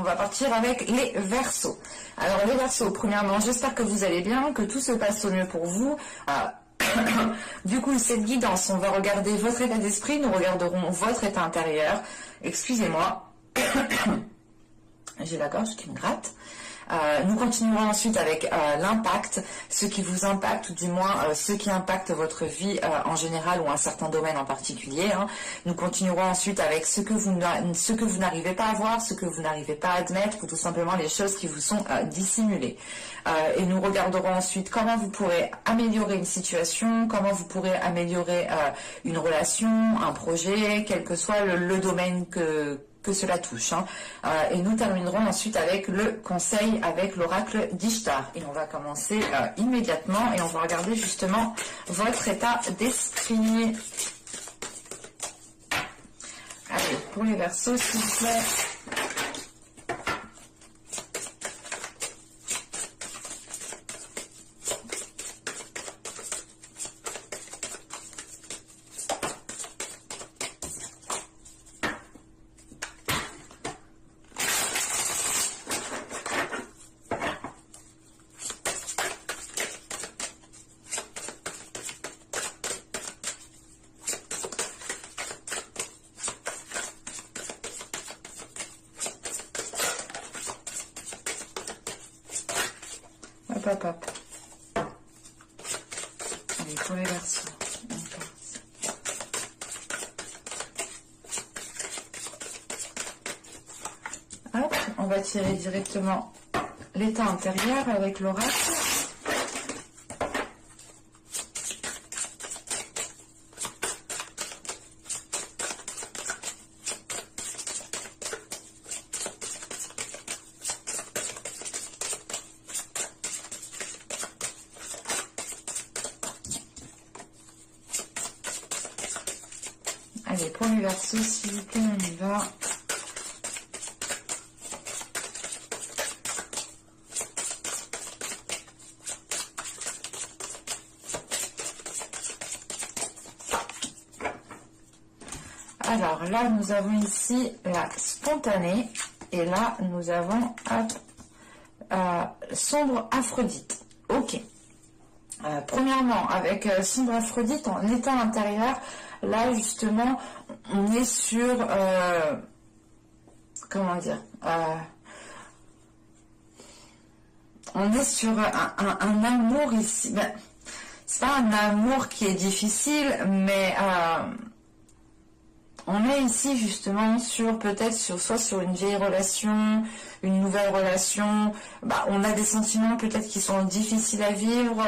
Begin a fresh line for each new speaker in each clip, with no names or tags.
va partir avec les Verseaux. Alors les Verseaux, premièrement, j'espère que vous allez bien, que tout se passe au mieux pour vous. Du coup, cette guidance, on va regarder votre état d'esprit, nous regarderons votre état intérieur. Excusez-moi, j'ai la gorge qui me gratte. Nous continuerons ensuite avec l'impact, ce qui vous impacte, ou du moins ce qui impacte votre vie en général ou un certain domaine en particulier. Nous continuerons ensuite avec ce que vous n'arrivez pas à voir, ce que vous n'arrivez pas à admettre, ou tout simplement les choses qui vous sont dissimulées. Et nous regarderons ensuite comment vous pourrez améliorer une situation, comment vous pourrez améliorer une relation, un projet, quel que soit le domaine que cela touche. Et nous terminerons ensuite avec le conseil avec l'oracle d'Ishtar. Et on va commencer immédiatement et on va regarder justement votre état d'esprit. Allez, pour les Verseaux, s'il vous plaît. Hop, hop. Allez, pour les Verseaux. Hop, on va tirer directement l'état intérieur avec l'oracle. Allez, pour les Verseaux, s'il vous plaît, on y va. Alors là, nous avons ici la spontanée. Et là, nous avons sombre Aphrodite. Ok. Premièrement, avec sombre Aphrodite en état intérieur, là justement, on est sur, comment dire, on est sur un amour ici. Ben, c'est pas un amour qui est difficile, mais on est ici justement sur peut-être soit sur une vieille relation, une nouvelle relation. On a des sentiments peut-être qui sont difficiles à vivre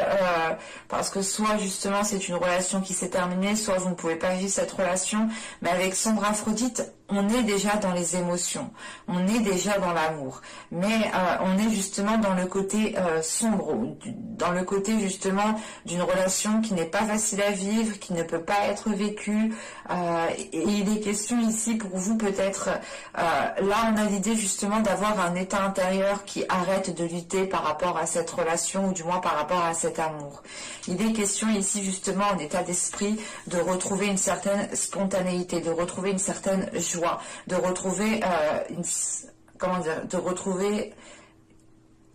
parce que soit justement c'est une relation qui s'est terminée, soit vous ne pouvez pas vivre cette relation. Mais avec sombre Aphrodite, on est déjà dans les émotions, on est déjà dans l'amour, mais on est justement dans le côté sombre, dans le côté justement d'une relation qui n'est pas facile à vivre, qui ne peut pas être vécue, et il est question ici pour vous peut-être, là on a l'idée justement d'avoir un état intérieur qui arrête de lutter par rapport à cette relation, ou du moins par rapport à cet amour. Il est question ici justement en état d'esprit de retrouver une certaine spontanéité, de retrouver une certaine joie, de retrouver de retrouver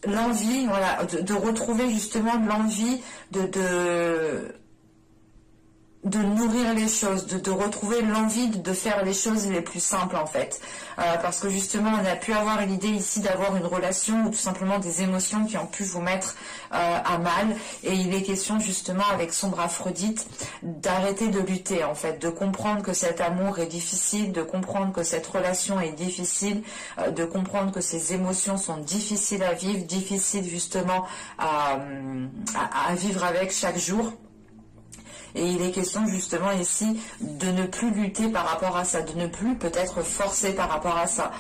l'envie, voilà, de retrouver justement l'envie de nourrir les choses, de retrouver l'envie de faire les choses les plus simples en fait. Parce que justement on a pu avoir l'idée ici d'avoir une relation ou tout simplement des émotions qui ont pu vous mettre à mal, et il est question justement avec sombre Aphrodite d'arrêter de lutter en fait, de comprendre que cet amour est difficile, de comprendre que cette relation est difficile, de comprendre que ces émotions sont difficiles à vivre, difficiles justement à vivre avec chaque jour. Et il est question justement ici de ne plus lutter par rapport à ça, de ne plus peut-être forcer par rapport à ça.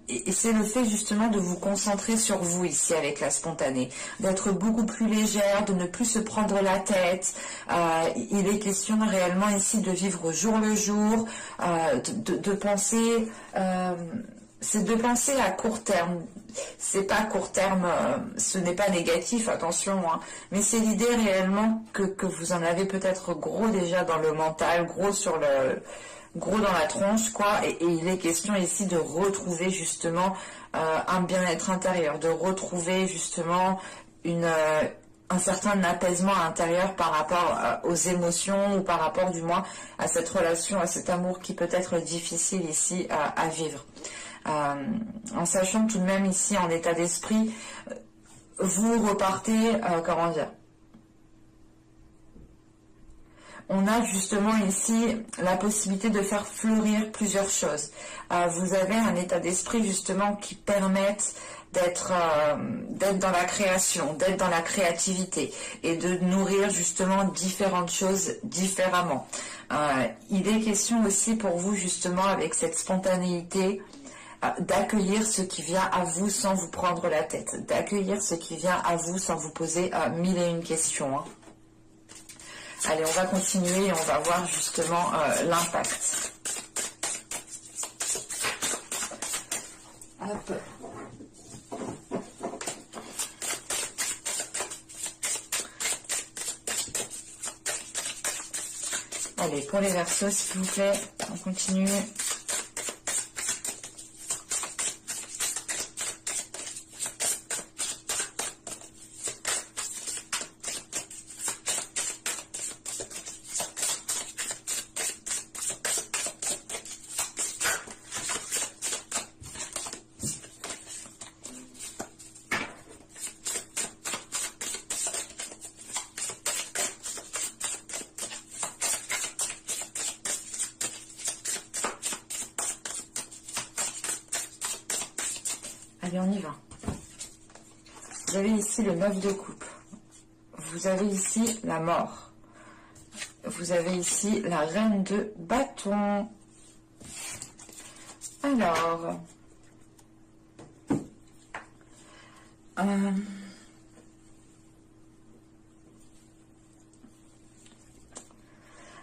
Et c'est le fait justement de vous concentrer sur vous ici avec la spontanée, d'être beaucoup plus légère, de ne plus se prendre la tête. Il est question réellement ici de vivre jour le jour, de penser... c'est de penser à court terme. C'est pas court terme, ce n'est pas négatif, attention, hein, mais c'est l'idée réellement que vous en avez peut-être gros déjà dans le mental, gros sur gros dans la tronche, quoi, et il est question ici de retrouver justement un bien-être intérieur, de retrouver justement un certain apaisement intérieur par rapport aux émotions ou par rapport du moins à cette relation, à cet amour qui peut être difficile ici à vivre. En sachant tout de même ici en état d'esprit, vous repartez, comment dire, on a justement ici la possibilité de faire fleurir plusieurs choses. Vous avez un état d'esprit justement qui permette d'être dans la création, d'être dans la créativité et de nourrir justement différentes choses différemment. Il est question aussi pour vous justement avec cette spontanéité d'accueillir ce qui vient à vous sans vous prendre la tête, d'accueillir ce qui vient à vous sans vous poser mille et une questions. Allez, on va continuer et on va voir justement l'impact. Hop. Allez, pour les Verseaux, s'il vous plaît, on continue. Allez, on y va. Vous avez ici le 9 de coupe. Vous avez ici la mort. Vous avez ici la reine de bâton. Alors...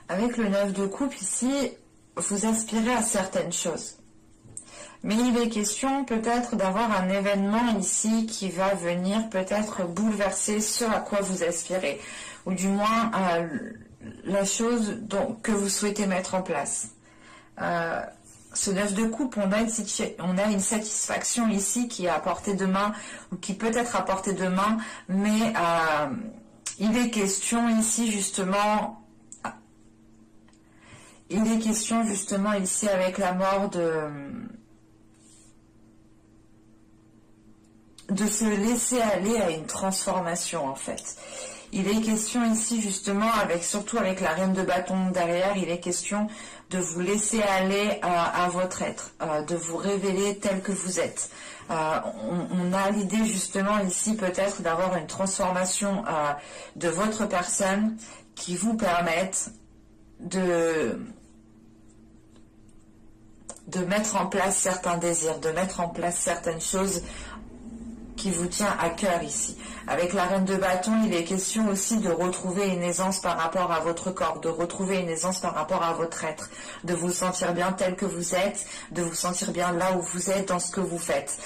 avec le 9 de coupe ici, vous aspirez à certaines choses. Mais il est question peut-être d'avoir un événement ici qui va venir peut-être bouleverser ce à quoi vous aspirez. Ou du moins la chose que vous souhaitez mettre en place. Ce 9 de coupe, on a une satisfaction ici qui est à portée de main, ou qui peut être à portée de main, mais il est question ici justement... Il est question justement ici avec la mort de se laisser aller à une transformation en fait. Il est question ici justement, surtout avec la reine de bâton derrière, il est question de vous laisser aller à votre être, de vous révéler tel que vous êtes. On a l'idée justement ici peut-être d'avoir une transformation de votre personne qui vous permette de mettre en place certains désirs, de mettre en place certaines choses qui vous tient à cœur ici. Avec la reine de bâton, il est question aussi de retrouver une aisance par rapport à votre corps, de retrouver une aisance par rapport à votre être, de vous sentir bien tel que vous êtes, de vous sentir bien là où vous êtes dans ce que vous faites.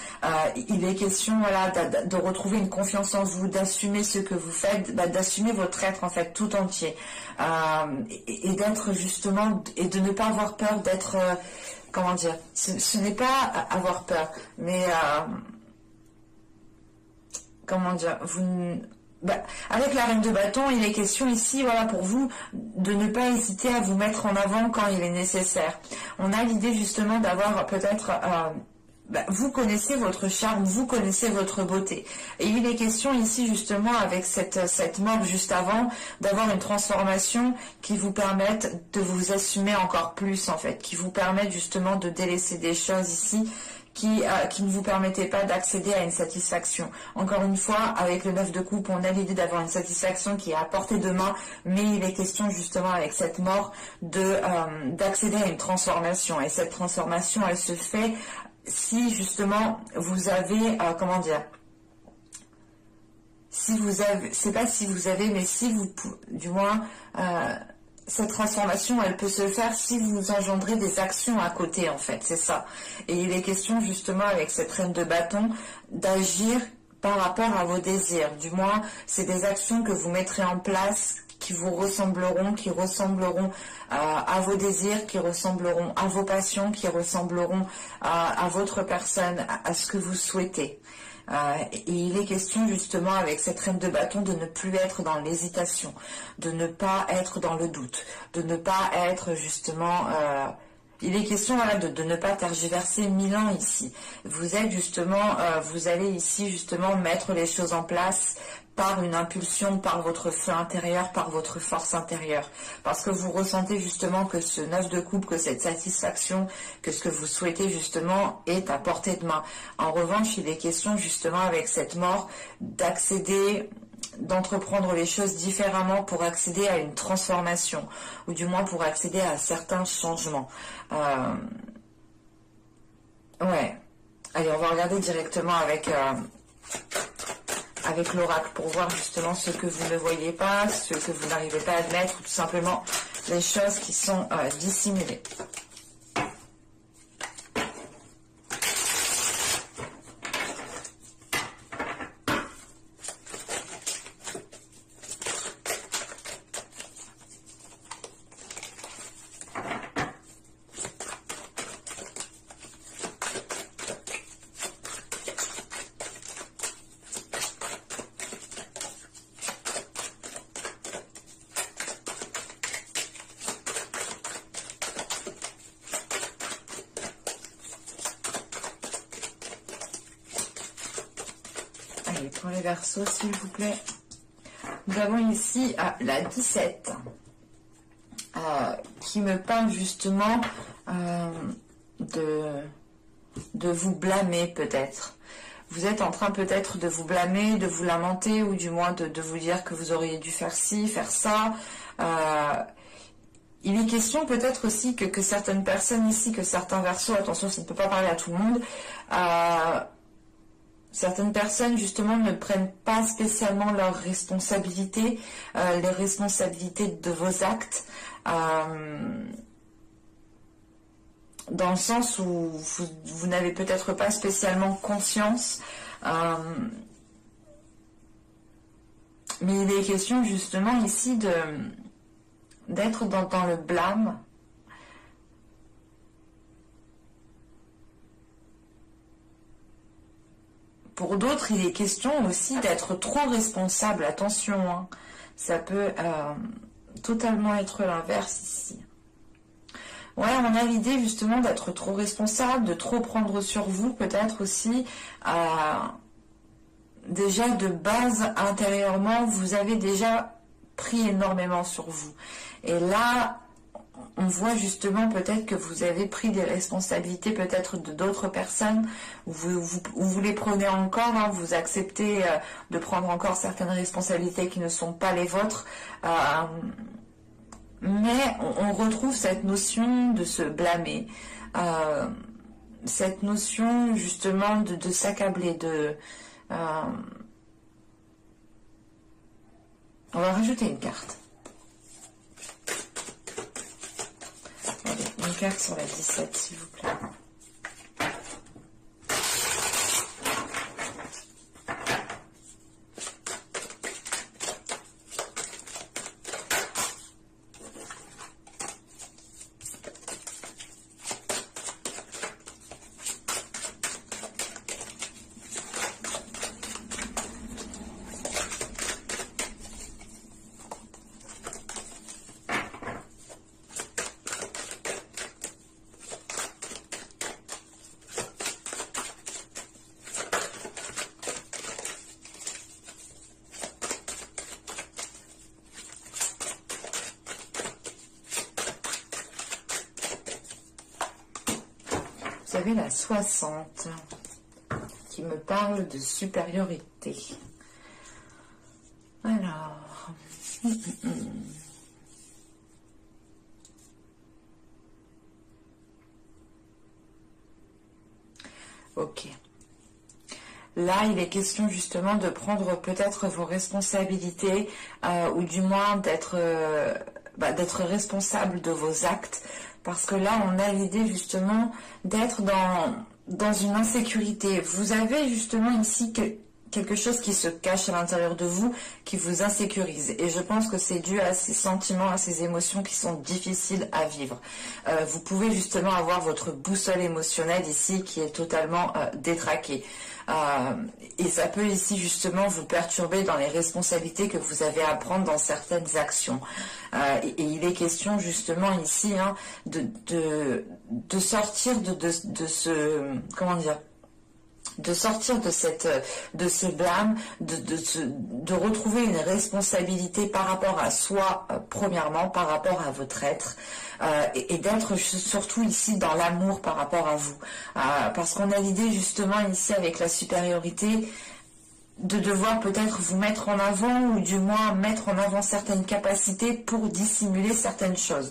Il est question voilà, de retrouver une confiance en vous, d'assumer ce que vous faites, d'assumer votre être en fait tout entier. Et d'être justement, et de ne pas avoir peur d'être, comment dire, ce n'est pas avoir peur, mais... comment dire, avec la reine de bâton, il est question ici, voilà, pour vous, de ne pas hésiter à vous mettre en avant quand il est nécessaire. On a l'idée justement d'avoir peut-être, vous connaissez votre charme, vous connaissez votre beauté. Et il est question ici justement, avec cette mort juste avant, d'avoir une transformation qui vous permette de vous assumer encore plus, en fait, qui vous permette justement de délaisser des choses ici, qui ne vous permettait pas d'accéder à une satisfaction. Encore une fois, avec le 9 de coupe, on a l'idée d'avoir une satisfaction qui est à portée de main, mais il est question justement avec cette mort d'accéder à une transformation. Et cette transformation, elle se fait si justement vous avez, comment dire, si vous avez, c'est pas si vous avez, mais si vous, du moins... cette transformation, elle peut se faire si vous engendrez des actions à côté, en fait, c'est ça. Et il est question, justement, avec cette reine de bâton, d'agir par rapport à vos désirs. Du moins, c'est des actions que vous mettrez en place qui vous ressembleront, qui ressembleront à vos désirs, qui ressembleront à vos passions, qui ressembleront à votre personne, à ce que vous souhaitez. Et il est question justement avec cette reine de bâton de ne plus être dans l'hésitation, de ne pas être dans le doute, de ne pas être justement... il est question voilà, de ne pas tergiverser 1000 ans ici. Vous êtes justement, vous allez ici justement mettre les choses en place par une impulsion, par votre feu intérieur, par votre force intérieure. Parce que vous ressentez justement que ce 9 de coupe, que cette satisfaction, que ce que vous souhaitez justement est à portée de main. En revanche, il est question justement avec cette mort d'accéder, d'entreprendre les choses différemment pour accéder à une transformation, ou du moins pour accéder à certains changements. Ouais. Allez, on va regarder directement avec l'oracle pour voir justement ce que vous ne voyez pas, ce que vous n'arrivez pas à admettre, ou tout simplement les choses qui sont dissimulées. Allez, pour les Verseaux, s'il vous plaît. Nous avons ici la 17 qui me parle justement de vous blâmer peut-être. Vous êtes en train peut-être de vous blâmer, de vous lamenter, ou du moins de vous dire que vous auriez dû faire ci, faire ça. Il est question peut-être aussi que certaines personnes ici, que certains Verseaux, attention, ça ne peut pas parler à tout le monde, certaines personnes justement ne prennent pas spécialement leurs responsabilités, les responsabilités de vos actes, dans le sens où vous n'avez peut-être pas spécialement conscience, mais il est question justement ici d'être dans le blâme. Pour d'autres, il est question aussi d'être trop responsable. Attention, hein. Ça peut totalement être l'inverse ici. Ouais, on a l'idée justement d'être trop responsable, de trop prendre sur vous peut-être aussi. Déjà de base, intérieurement, vous avez déjà pris énormément sur vous. Et là, on voit justement peut-être que vous avez pris des responsabilités peut-être de d'autres personnes, où vous les prenez encore, hein, vous acceptez de prendre encore certaines responsabilités qui ne sont pas les vôtres. Mais on retrouve cette notion de se blâmer, cette notion justement de s'accabler, on va rajouter une carte. Allez, une carte sur la 17, s'il vous plaît. Vous avez la 60 qui me parle de supériorité. Alors, ok. Là, il est question justement de prendre peut-être vos responsabilités, ou du moins d'être responsable de vos actes. Parce que là, on a l'idée justement d'être dans une insécurité. Vous avez justement ici quelque chose qui se cache à l'intérieur de vous, qui vous insécurise. Et je pense que c'est dû à ces sentiments, à ces émotions qui sont difficiles à vivre. Vous pouvez justement avoir votre boussole émotionnelle ici qui est totalement détraquée. Et ça peut ici justement vous perturber dans les responsabilités que vous avez à prendre dans certaines actions. Et il est question justement ici de sortir de ce... Comment dire ? De sortir de ce blâme, de retrouver une responsabilité par rapport à soi, premièrement, par rapport à votre être, et d'être surtout ici dans l'amour par rapport à vous. Parce qu'on a l'idée justement ici avec la supériorité de devoir peut-être vous mettre en avant ou du moins mettre en avant certaines capacités pour dissimuler certaines choses,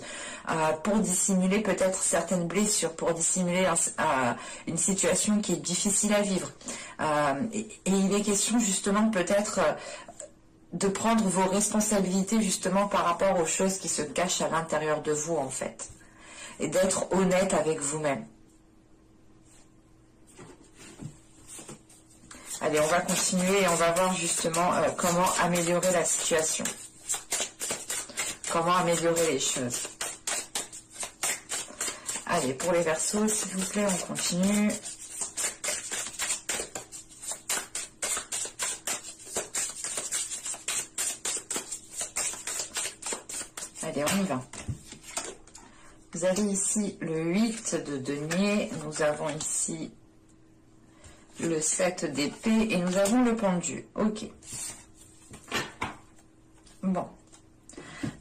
pour dissimuler peut-être certaines blessures, pour dissimuler une situation qui est difficile à vivre. Et il est question justement peut-être de prendre vos responsabilités justement par rapport aux choses qui se cachent à l'intérieur de vous en fait, et d'être honnête avec vous-même. Allez, on va continuer et on va voir justement comment améliorer la situation. Comment améliorer les choses. Allez, pour les Verseaux, s'il vous plaît, on continue. Allez, on y va. Vous avez ici le 8 de denier. Nous avons ici le 7 d'épée et nous avons le pendu. Ok. Bon.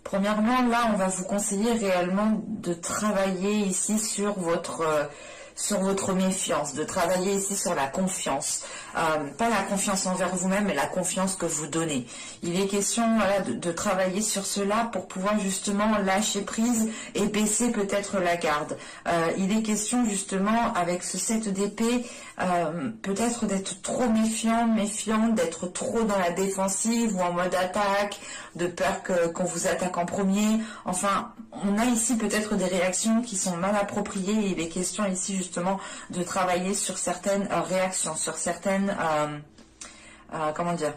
Premièrement, là, on va vous conseiller réellement de travailler ici sur votre méfiance, de travailler ici sur la confiance. Pas la confiance envers vous-même, mais la confiance que vous donnez. Il est question voilà, de travailler sur cela pour pouvoir justement lâcher prise et baisser peut-être la garde. Il est question justement, avec ce 7 d'épée, peut-être d'être trop méfiant, d'être trop dans la défensive ou en mode attaque, de peur qu'on vous attaque en premier. Enfin, on a ici peut-être des réactions qui sont mal appropriées et il est question ici justement de travailler sur certaines réactions, sur certaines... comment dire ?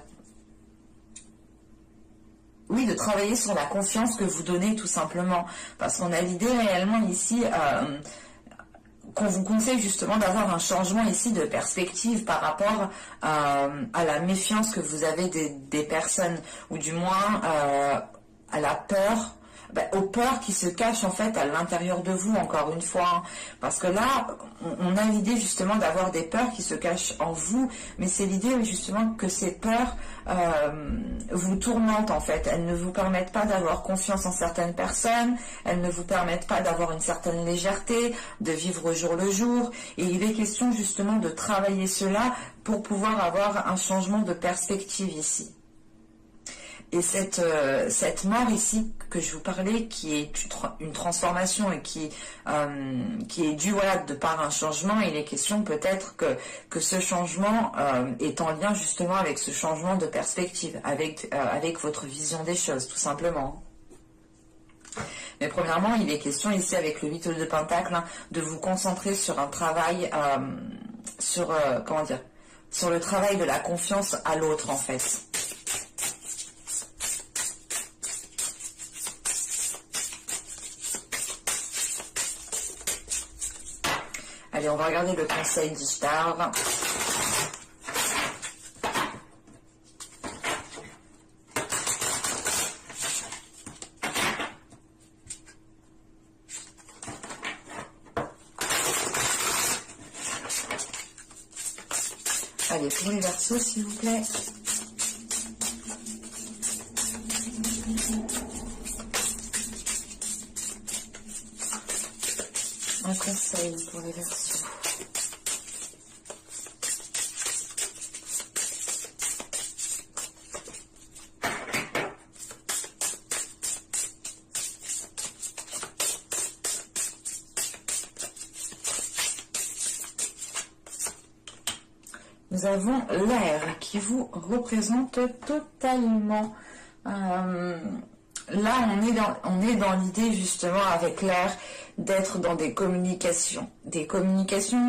Oui, de travailler sur la confiance que vous donnez tout simplement. Parce qu'on a l'idée réellement ici... qu'on vous conseille justement d'avoir un changement ici de perspective par rapport à la méfiance que vous avez des personnes, ou du moins à la peur, aux peurs qui se cachent en fait à l'intérieur de vous, encore une fois. Hein. Parce que là, on a l'idée justement d'avoir des peurs qui se cachent en vous, mais c'est l'idée justement que ces peurs vous tourmentent en fait. Elles ne vous permettent pas d'avoir confiance en certaines personnes, elles ne vous permettent pas d'avoir une certaine légèreté, de vivre au jour le jour. Et il est question justement de travailler cela pour pouvoir avoir un changement de perspective ici. Et cette mort ici que je vous parlais, qui est une transformation et qui est due voilà, de par un changement, il est question peut-être que ce changement est en lien justement avec ce changement de perspective, avec votre vision des choses, tout simplement. Mais premièrement, il est question ici avec le 8 de Pentacle hein, de vous concentrer sur un travail, sur le travail de la confiance à l'autre en fait. Allez, on va regarder le conseil d'Ishtar. Allez, pour les Verseaux, s'il vous plaît. Un conseil pour les Verseaux. Nous avons l'air qui vous représente totalement. Là, on est dans l'idée justement avec l'air d'être dans des communications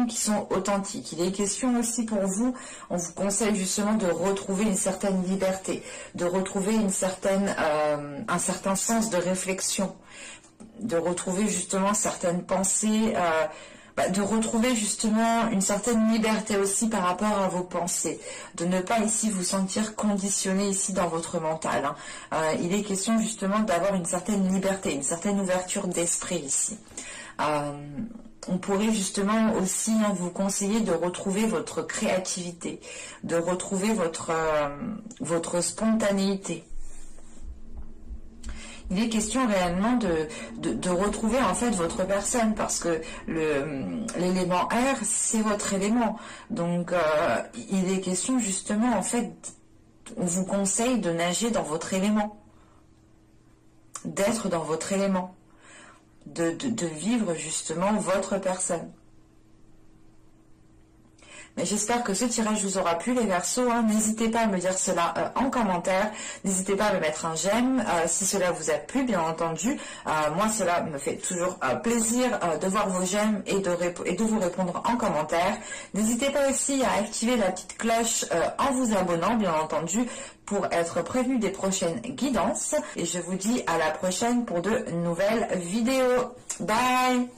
qui sont authentiques. Il est question aussi pour vous, on vous conseille justement de retrouver une certaine liberté, de retrouver un certain sens de réflexion, de retrouver justement certaines pensées, de retrouver justement une certaine liberté aussi par rapport à vos pensées, de ne pas ici vous sentir conditionné ici dans votre mental. Il est question justement d'avoir une certaine liberté, une certaine ouverture d'esprit ici. On pourrait justement aussi vous conseiller de retrouver votre créativité, de retrouver votre spontanéité. Il est question réellement de retrouver en fait votre personne, parce que l'élément air, c'est votre élément. Donc il est question justement en fait, on vous conseille de nager dans votre élément, d'être dans votre élément, de vivre justement votre personne. Mais j'espère que ce tirage vous aura plu les Verseaux. N'hésitez pas à me dire cela en commentaire. N'hésitez pas à me mettre un j'aime si cela vous a plu, bien entendu. Moi, cela me fait toujours plaisir de voir vos j'aime et de vous répondre en commentaire. N'hésitez pas aussi à activer la petite cloche en vous abonnant, bien entendu, pour être prévenu des prochaines guidances. Et je vous dis à la prochaine pour de nouvelles vidéos. Bye!